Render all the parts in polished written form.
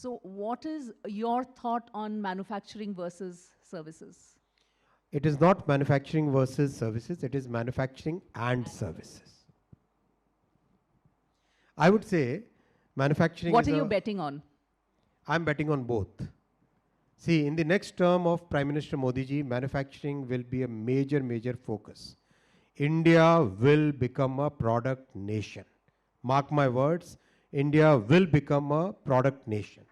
So what is your thought on manufacturing versus services? It is not manufacturing versus services, it is manufacturing and services. I would say manufacturing What are you betting on? I'm betting on both. See, in the next term of Prime Minister Modi ji, manufacturing will be a major, major focus. India will become a product nation. Mark my words, India will become a product nation.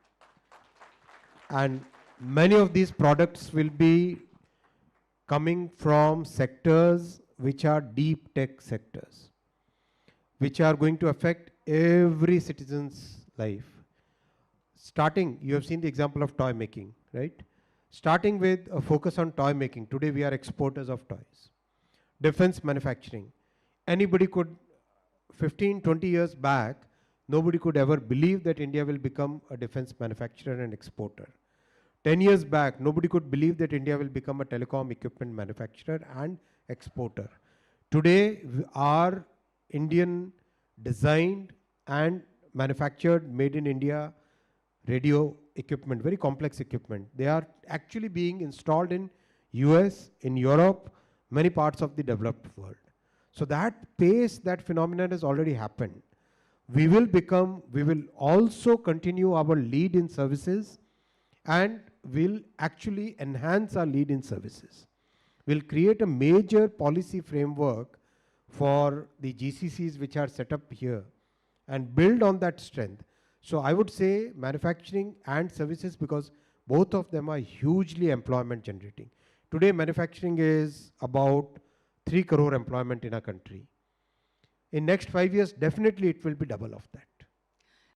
And many of these products will be coming from sectors which are deep tech sectors, which are going to affect every citizen's life. Starting, you have seen the example of toy making, right? Starting with a focus on toy making. Today we are exporters of toys. Defense manufacturing. Anybody could, 15, 20 years back, nobody could ever believe that India will become a defense manufacturer and exporter. 10 years back, nobody could believe that India will become a telecom equipment manufacturer and exporter. Today, our Indian designed and manufactured, made in India radio equipment, very complex equipment, they are actually being installed in US, in Europe, many parts of the developed world. So that pace, that phenomenon has already happened. We will also continue our lead in services and will actually enhance our lead in services. We'll create a major policy framework for the GCCs which are set up here and build on that strength. So I would say manufacturing and services, because both of them are hugely employment generating. Today manufacturing is about 3 crore employment in our country. In next 5 years, definitely it will be double of that.